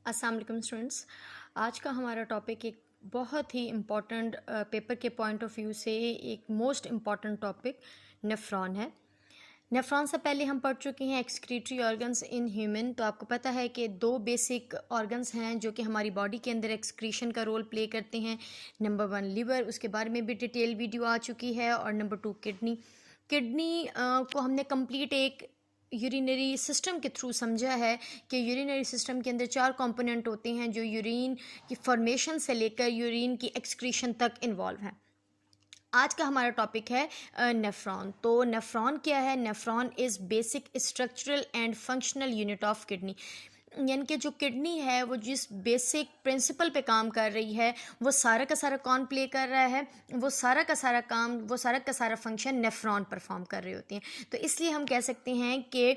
अस्सलाम वालेकुम स्टूडेंट्स। आज का हमारा टॉपिक एक बहुत ही इम्पॉर्टेंट पेपर के पॉइंट ऑफ व्यू से एक मोस्ट इम्पॉर्टेंट टॉपिक नेफ्रॉन है। नेफ्रॉन से पहले हम पढ़ चुके हैं एक्सक्रीटरी ऑर्गन्स इन ह्यूमन। तो आपको पता है कि दो बेसिक ऑर्गन्स हैं जो कि हमारी बॉडी के अंदर एक्सक्रीशन का रोल प्ले करते हैं। नंबर 1 लिवर, उसके बारे में भी डिटेल वीडियो आ चुकी है। और नंबर 2 किडनी। किडनी को हमने कंप्लीट एक यूरिनरी सिस्टम के थ्रू समझा है कि यूरिनरी सिस्टम के अंदर 4 कंपोनेंट होते हैं जो यूरिन की फॉर्मेशन से लेकर यूरिन की एक्सक्रीशन तक इन्वॉल्व हैं। आज का हमारा टॉपिक है नेफ्रॉन। तो नेफ्रॉन क्या है? Nephron is basic structural and functional unit of kidney. यानी कि जो किडनी है वो जिस बेसिक प्रिंसिपल पे काम कर रही है वो सारा का सारा कौन प्ले कर रहा है? वो सारा का सारा काम, वो सारा का सारा फंक्शन नेफ्रॉन परफॉर्म कर रही होती हैं। तो इसलिए हम कह सकते हैं कि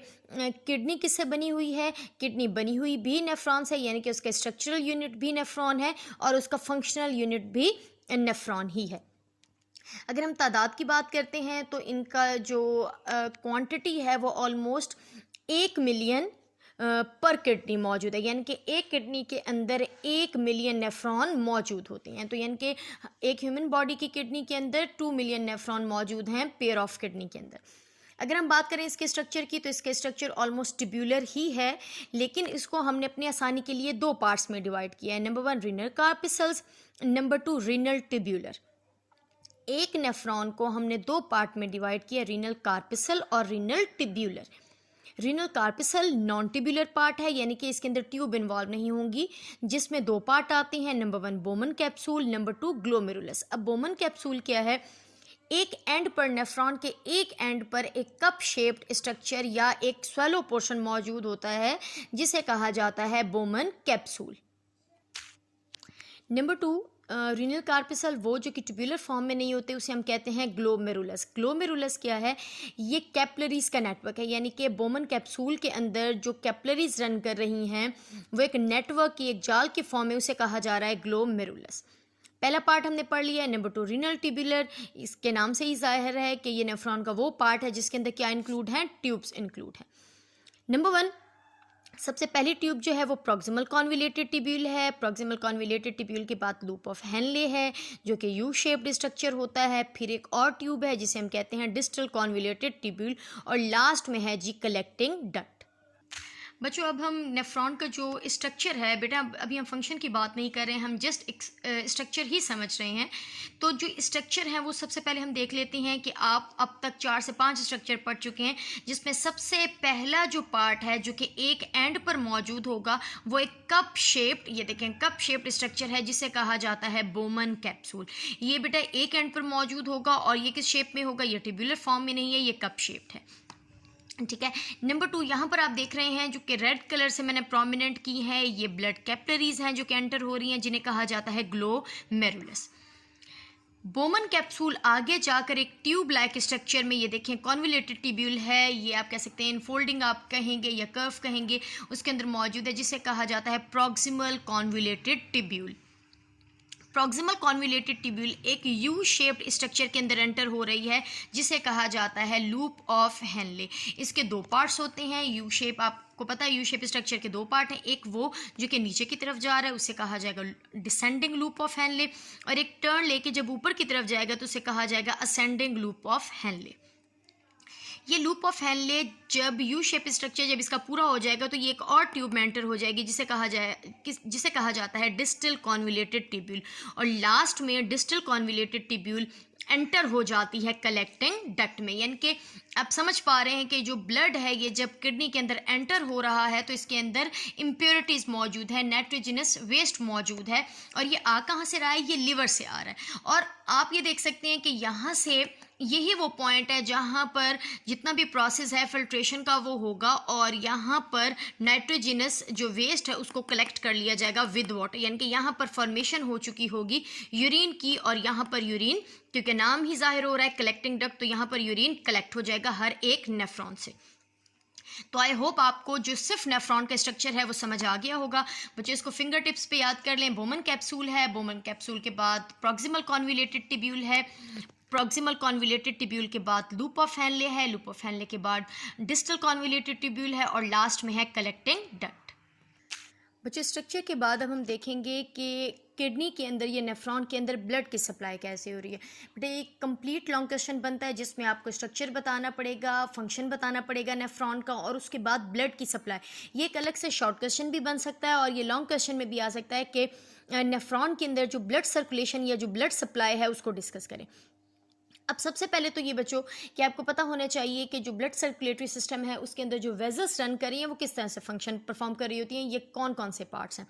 किडनी किससे बनी हुई है? किडनी बनी हुई भी नेफ्रॉन से, यानी कि उसका स्ट्रक्चरल यूनिट भी नेफ्रॉन है और उसका फंक्शनल यूनिट भी नेफ्रॉन ही है। अगर हम तादाद की बात करते हैं तो इनका जो क्वांटिटी है वो ऑलमोस्ट 1 मिलियन पर किडनी मौजूद है। यानी कि एक किडनी के अंदर 1 मिलियन नेफ्रॉन मौजूद होते हैं। तो यानी कि एक ह्यूमन बॉडी की किडनी के अंदर 2 मिलियन नेफ्रॉन मौजूद हैं पेयर ऑफ किडनी के अंदर। अगर हम बात करें इसके स्ट्रक्चर की तो इसके स्ट्रक्चर ऑलमोस्ट ट्यूब्यूलर ही है, लेकिन इसको हमने अपनी आसानी के लिए 2 पार्ट्स में डिवाइड किया है। Number 1 renal corpuscles, number 2 renal tubular. एक नेफ्रॉन को हमने 2 पार्ट में डिवाइड किया, रीनल कार्पिसल और renal tubular. Renal corpuscle non tubular part है, यानी कि इसके अंदर ट्यूब इन्वॉल्व नहीं होंगी, जिसमें 2 पार्ट आते हैं। Number 1 Bowman capsule, number 2 glomerulus. अब बोमन कैप्सूल क्या है? एक एंड पर, नेफ्रॉन के एक एंड पर एक कप शेप्ड स्ट्रक्चर या एक स्वेलो पोर्शन मौजूद होता है जिसे कहा जाता है बोमन कैप्सूल। नंबर 2 रीनल कार्पिसल, वो जो कि ट्यूब्यूलर फॉर्म में नहीं होते, उसे हम कहते हैं ग्लोमेरुलस। ग्लोमेरुलस क्या है? ये कैपलरीज का नेटवर्क है, यानी कि बोमन कैप्सूल के अंदर जो कैपलरीज रन कर रही हैं वो एक नेटवर्क की, एक जाल के फॉर्म में, उसे कहा जा रहा है ग्लोमेरुलस। पहला पार्ट हमने पढ़ लिया है। नंबर 2 रीनल ट्यूब्यूलर, इसके नाम से ही जाहिर है कि ये नेफ्रॉन का वो पार्ट है जिसके अंदर क्या इंक्लूड है? ट्यूब्स इंक्लूड है। नंबर 1 सबसे पहली ट्यूब जो है वो प्रॉक्सिमल कॉन्विलेटेड ट्यूब्यूल है। प्रॉक्सिमल कॉन्विलेटेड ट्यूब्यूल के बाद लूप ऑफ हेनले है जो कि यू शेप्ड स्ट्रक्चर होता है। फिर एक और ट्यूब है जिसे हम कहते हैं डिस्टल कॉन्विलेटेड ट्यूब्यूल, और लास्ट में है जी कलेक्टिंग डक्ट। बच्चों, अब हम नेफ्रॉन का जो स्ट्रक्चर है, बेटा अभी हम फंक्शन की बात नहीं कर रहे हैं, हम जस्ट स्ट्रक्चर ही समझ रहे हैं। तो जो स्ट्रक्चर है वो सबसे पहले हम देख लेते हैं कि आप अब तक 4 से 5 स्ट्रक्चर पढ़ चुके हैं, जिसमें सबसे पहला जो पार्ट है जो कि एक एंड पर मौजूद होगा वो एक कप शेप्ड, ये देखें कप शेप्ड स्ट्रक्चर है जिसे कहा जाता है बोमन कैप्सूल। ये बेटा एक एंड पर मौजूद होगा और ये किस शेप में होगा? ये ट्यूब्यूलर फॉर्म में नहीं है, ये कप शेप्ड है। ठीक है। नंबर 2 यहाँ पर आप देख रहे हैं जो कि रेड कलर से मैंने प्रोमिनेंट की है, ये ब्लड कैपिलरीज हैं जो कि एंटर हो रही हैं, जिन्हें कहा जाता है ग्लोमेरुलस। बोमन कैप्सूल आगे जाकर एक ट्यूब लाइक स्ट्रक्चर में, ये देखें कॉन्विलेटेड ट्यूब्यूल है, ये आप कह सकते हैं इनफोल्डिंग आप कहेंगे या कर्व कहेंगे, उसके अंदर मौजूद है, जिसे कहा जाता है proximal convoluted tubule. Proximal convoluted tubule एक यू शेप्ड स्ट्रक्चर के अंदर एंटर हो रही है जिसे कहा जाता है लूप ऑफ हेनले। इसके 2 पार्ट्स होते हैं। यू शेप, आपको पता है यू शेप स्ट्रक्चर के 2 पार्ट हैं, एक वो जो कि नीचे की तरफ जा रहा है उसे कहा जाएगा डिसेंडिंग लूप ऑफ हेनले, और एक टर्न लेके जब ऊपर की तरफ जाएगा तो उसे कहा जाएगा असेंडिंग लूप ऑफ हेनले। ये लूप ऑफ हेनले जब यू शेप स्ट्रक्चर जब इसका पूरा हो जाएगा तो ये एक और ट्यूब में एंटर हो जाएगी जिसे कहा जाता है डिस्टल कॉन्विलेटेड ट्यूब्यूल, और लास्ट में डिस्टल कॉन्विलेटेड ट्यूब्यूल एंटर हो जाती है कलेक्टिंग डक्ट में। यानी कि आप समझ पा रहे हैं कि जो ब्लड है ये जब किडनी के अंदर एंटर हो रहा है तो इसके अंदर इम्प्योरिटीज़ मौजूद है, नाइट्रोजनस वेस्ट मौजूद है, और ये आ कहाँ से रहा है? ये लिवर से आ रहा है। और आप ये देख सकते हैं कि यहाँ से यही वो पॉइंट है जहाँ पर जितना भी प्रोसेस है फिल्ट्रेशन का वो होगा, और यहाँ पर नाइट्रोजनस जो वेस्ट है उसको कलेक्ट कर लिया जाएगा विद वाटर। यानी कि यहाँ पर फॉर्मेशन हो चुकी होगी यूरिन की, और यहाँ पर यूरिन, क्योंकि नाम ही जाहिर हो रहा है कलेक्टिंग डक्ट, तो यहाँ पर यूरिन कलेक्ट हो जाएगा हर एक नेफ्रॉन से। तो आई होप आपको जो सिर्फ नेफ्रॉन का स्ट्रक्चर है वो समझ आ गया होगा। बच्चे इसको फिंगर टिप्स पे याद कर लें। बोमन कैप्सूल है, बोमन कैप्सूल के बाद प्रॉक्सिमल कॉन्विलेटेड ट्यूब्यूल है, प्रॉक्सिमल कॉन्विलेटेड ट्यूब्यूल के बाद लूप ऑफ हेनले है, लूप ऑफ हेनले के बाद डिस्टल कॉन्विलेटेड ट्यूब्यूल है, और लास्ट में है कलेक्टिंग डक्ट। बच्चों स्ट्रक्चर के बाद अब हम देखेंगे कि किडनी के अंदर या नेफ्रॉन के अंदर ब्लड की सप्लाई कैसे हो रही है। बेटा एक कंप्लीट लॉन्ग क्वेश्चन बनता है जिसमें आपको स्ट्रक्चर बताना पड़ेगा, फंक्शन बताना पड़ेगा नेफ्रॉन का, और उसके बाद ब्लड की सप्लाई। ये एक अलग से शॉर्ट क्वेश्चन भी बन सकता है और ये लॉन्ग क्वेश्चन में भी आ सकता है कि नेफ्रॉन के अंदर जो ब्लड सर्कुलेशन या जो ब्लड सप्लाई है उसको डिस्कस करें। अब सबसे पहले तो ये बच्चों कि आपको पता होना चाहिए कि जो ब्लड सर्कुलेटरी सिस्टम है उसके अंदर जो वेजल्स रन कर रही हैं वो किस तरह से फंक्शन परफॉर्म कर रही होती हैं, ये कौन कौन से पार्ट्स हैं।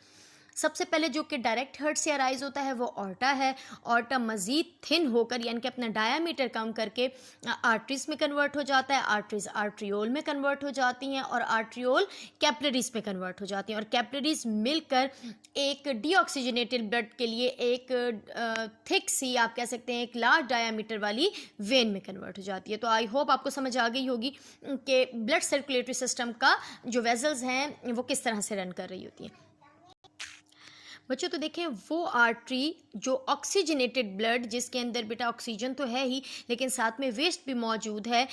सबसे पहले जो कि डायरेक्ट हार्ट से अराइज होता है वो ऑर्टा है। ऑर्टा मज़ीद थिन होकर यानी कि अपना डायामीटर कम करके आर्टरीज में कन्वर्ट हो जाता है, आर्टरीज आर्ट्रियोल में कन्वर्ट हो जाती हैं और आर्ट्रियोल कैपिलरीज में कन्वर्ट हो जाती हैं और कैपिलरीज मिलकर एक डीऑक्सीजनेटेड ब्लड के लिए एक थिक सी आप कह सकते हैं एक लार्ज डायामीटर वाली वेन में कन्वर्ट हो जाती है। तो आई होप आपको समझ आ गई होगी कि ब्लड सर्कुलेटरी सिस्टम का जो वेजल्स हैं वो किस तरह से रन कर रही होती हैं। बच्चों तो देखें वो आर्टरी जो ऑक्सीजनेटेड ब्लड जिसके अंदर बेटा ऑक्सीजन तो है ही लेकिन साथ में वेस्ट भी मौजूद है,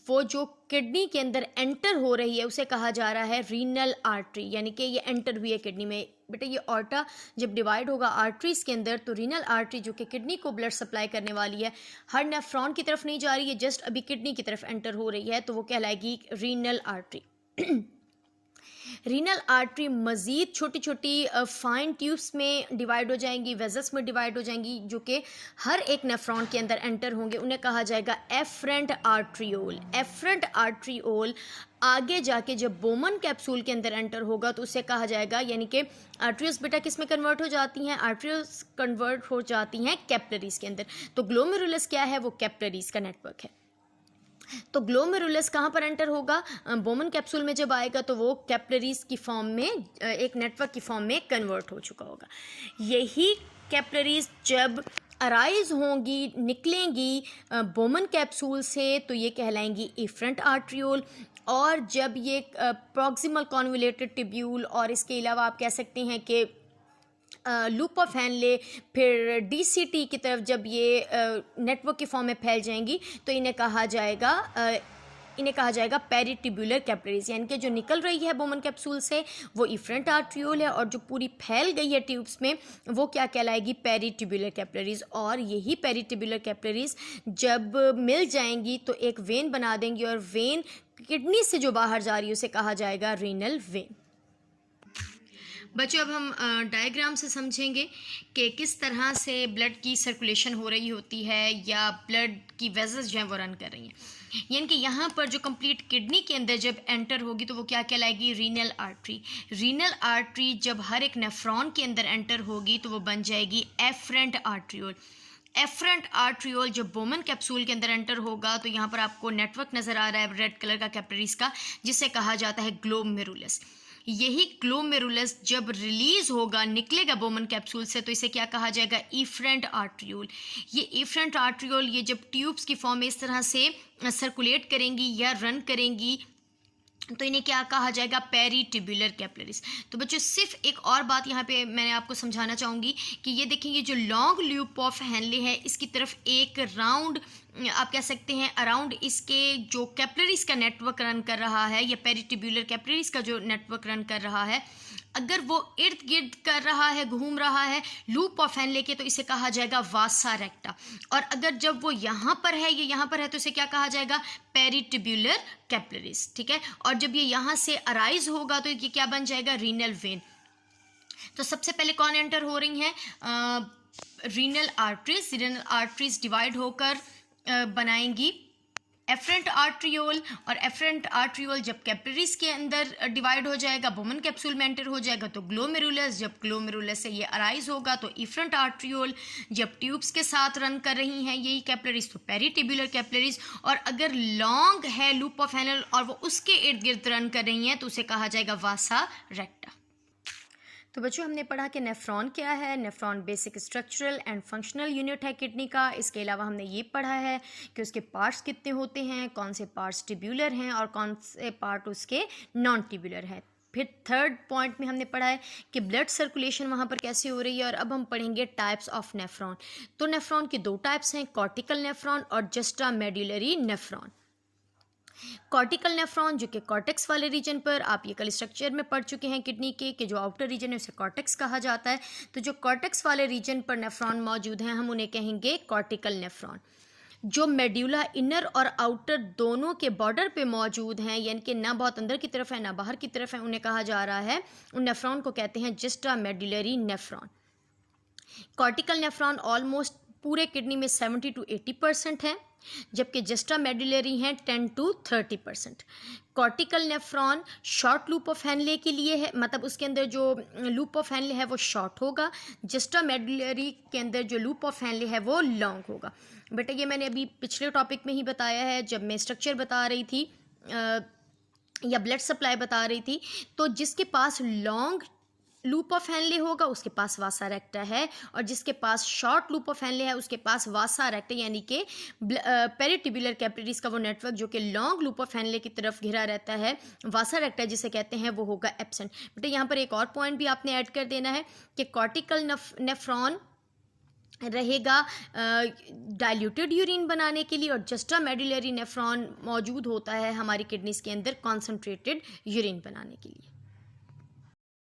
वो जो किडनी के अंदर एंटर हो रही है उसे कहा जा रहा है रीनल आर्टरी, यानी कि ये एंटर हुई है किडनी में। बेटा ये ऑर्टा जब डिवाइड होगा आर्टरीज के अंदर तो रीनल आर्टरी जो कि किडनी को ब्लड सप्लाई करने वाली है हर नेफ्रॉन की तरफ नहीं जा रही है, जस्ट अभी किडनी की तरफ एंटर हो रही है, तो वो कहलाएगी रीनल आर्टरी। रीनल आर्टरी मज़ीद छोटी छोटी फाइन ट्यूब्स में डिवाइड हो जाएंगी, वेजल्स में डिवाइड हो जाएंगी जो कि हर एक नेफ्रॉन के अंदर एंटर होंगे, उन्हें कहा जाएगा एफरेंट आर्ट्रियोल। एफरेंट आर्ट्रियोल आगे जाके जब बोमन कैप्सूल के अंदर एंटर होगा तो उसे कहा जाएगा, यानी कि आर्टरीज बेटा किस में कन्वर्ट हो जाती हैं, आर्टरीज कन्वर्ट हो जाती हैं कैपिलरीज के अंदर। तो ग्लोमेरुलस क्या है, वो कैपिलरीज का नेटवर्क है। तो ग्लोमेरुलस कहाँ पर एंटर होगा, बोमन कैप्सूल में जब आएगा तो वो कैपिलरीज की फॉर्म में एक नेटवर्क की फॉर्म में कन्वर्ट हो चुका होगा। यही कैपिलरीज जब अराइज होंगी, निकलेंगी बोमन कैप्सूल से तो ये कहलाएंगी एफरेंट आर्ट्रियोल, और जब ये प्रॉक्सिमल कॉन्वोल्यूटेड ट्यूब्यूल और इसके अलावा आप कह सकते हैं कि लूप ऑफ हैनले फिर डीसीटी की तरफ जब ये नेटवर्क की फॉर्म में फैल जाएंगी तो इन्हें कहा जाएगा पेरिटिब्यूलर कैपिलरीज, यानी कि जो निकल रही है बोमन कैप्सूल से वो इफरेंट आर्ट्रियोल है और जो पूरी फैल गई है ट्यूब्स में वो क्या कहलाएगी, पेरिटिब्यूलर कैपिलरीज। और यही पेरिटिब्यूलर कैपिलरीज जब मिल जाएंगी तो एक वेन बना देंगी और वेन किडनी से जो बाहर जा रही है उसे कहा जाएगा रीनल वेन। बच्चों अब हम डायग्राम से समझेंगे कि किस तरह से ब्लड की सर्कुलेशन हो रही होती है या ब्लड की वेजल्स जो हैं वो रन कर रही हैं। यानी कि यहाँ पर जो कंप्लीट किडनी के अंदर जब एंटर होगी तो वो क्या कहलाएगी, रीनल आर्टरी। रीनल आर्टरी जब हर एक नेफ्रॉन के अंदर एंटर होगी तो वो बन जाएगी एफरेंट आर्ट्रियोल। एफरेंट आर्ट्रियोल जब बोमन कैप्सूल के अंदर एंटर होगा तो यहाँ पर आपको नेटवर्क नज़र आ रहा है रेड कलर का कैपिलरीज का, जिसे कहा जाता है ग्लोमेरुलस। यही ग्लोमेरुलस जब रिलीज होगा, निकलेगा बोमन कैप्सूल से, तो इसे क्या कहा जाएगा, इफरेंट आर्ट्रियोल। ये इफरेंट आर्ट्रियोल ये जब ट्यूब्स की फॉर्म में इस तरह से सर्कुलेट करेंगी या रन करेंगी तो इन्हें क्या कहा जाएगा, पेरिटिब्यूलर कैपिलरीज। तो बच्चों सिर्फ एक और बात यहाँ पे मैंने आपको समझाना चाहूँगी कि ये देखेंगे जो लॉन्ग लूप ऑफ हैनले है इसकी तरफ एक राउंड आप कह सकते हैं अराउंड इसके जो कैपिलरीज का नेटवर्क रन कर रहा है या पेरिटिब्यूलर कैपिलरीज का जो नेटवर्क रन कर रहा है, अगर वो इर्द गिर्द कर रहा है, घूम रहा है लूप ऑफ हैनले के, तो इसे कहा जाएगा वासा रेक्टा। और अगर जब वो यहाँ पर है, ये यहाँ पर है, तो इसे क्या कहा जाएगा, पेरिटिब्यूलर कैपिलरीज। ठीक है, और जब ये यहाँ से अराइज होगा तो ये क्या बन जाएगा, रीनल वेन। तो सबसे पहले कौन एंटर हो रही हैं, renal arteries. Renal arteries divide होकर बनाएंगी एफरेंट आर्ट्रियोल, और एफरेंट आर्ट्रियोल जब कैपिलरीज के अंदर डिवाइड हो जाएगा, बोमन कैप्सूल में एंटर हो जाएगा तो ग्लोमेरुलस, जब ग्लोमेरुलस से ये अराइज होगा तो इफरेंट आर्ट्रियोल, जब ट्यूब्स के साथ रन कर रही हैं यही कैपिलरीज तो पेरिटिब्यूलर कैपिलरीज, और अगर लॉन्ग है लूप ऑफ हैनल और वो उसके इर्द गिर्द रन कर रही हैं तो उसे कहा जाएगा वासा रेक्टा। तो बच्चों हमने पढ़ा कि नेफ्रॉन क्या है। Nephron basic structural and functional unit है किडनी का। इसके अलावा हमने ये पढ़ा है कि उसके पार्ट्स कितने होते हैं, कौन से पार्ट्स ट्यूब्यूलर हैं और कौन से पार्ट उसके नॉन ट्यूब्यूलर हैं। फिर थर्ड पॉइंट में हमने पढ़ा है कि ब्लड सर्कुलेशन वहाँ पर कैसे हो रही है। और अब हम पढ़ेंगे टाइप्स ऑफ नेफ्रॉन। तो नेफ्रॉन के दो टाइप्स हैं, कॉर्टिकल नेफ्रॉन और juxta medullary nephron. Cortical nephron जो कि कॉर्टेक्स वाले रीजन पर, आप ये कल स्ट्रक्चर में पढ़ चुके हैं किडनी के कि जो आउटर रीजन है उसे कॉर्टेक्स कहा जाता है। तो जो कॉर्टेक्स वाले रीजन पर नेफ्रॉन मौजूद हैं हम उन्हें कहेंगे कॉर्टिकल नेफ्रॉन। जो मेड्यूला इनर और आउटर दोनों के बॉर्डर पे मौजूद हैं, यानी कि ना बहुत अंदर की तरफ है ना बाहर की तरफ है, उन्हें कहा जा रहा है, उन नेफ्रॉन को कहते हैं juxta medullary nephron. Cortical nephron almost पूरे किडनी में 70 to 80% है, जबकि जस्टा मेडुलरी हैं 10 to 30%। Cortical nephron short loop of Henle के लिए है, मतलब उसके अंदर जो लूप ऑफ हैनले है वो शॉर्ट होगा। जस्टा मेडुलरी के अंदर जो लूप ऑफ हैनले है वो लॉन्ग होगा। बेटा ये मैंने अभी पिछले टॉपिक में ही बताया है जब मैं स्ट्रक्चर बता रही थी या ब्लड सप्लाई बता रही थी। तो जिसके पास लॉन्ग लूप ऑफ हैनले होगा उसके पास वासा रेक्टा है, और जिसके पास शॉर्ट लूप ऑफ हैनले है उसके पास वासा रेक्टा, यानी कि पेरिटिबुलर कैपिलरीज का वो नेटवर्क जो कि लॉन्ग लूप ऑफ हैनले की तरफ घिरा रहता है, वासा रेक्टा जिसे कहते हैं, वो होगा एब्सेंट। बेटा यहाँ पर एक और पॉइंट भी आपने ऐड कर देना है कि कॉर्टिकल नेफ्रॉन रहेगा डाइल्यूटेड यूरिन बनाने के लिए, और जस्टा मेडुलरी नेफ्रॉन मौजूद होता है हमारी किडनीज के अंदर कॉन्सनट्रेटेड यूरिन बनाने के लिए।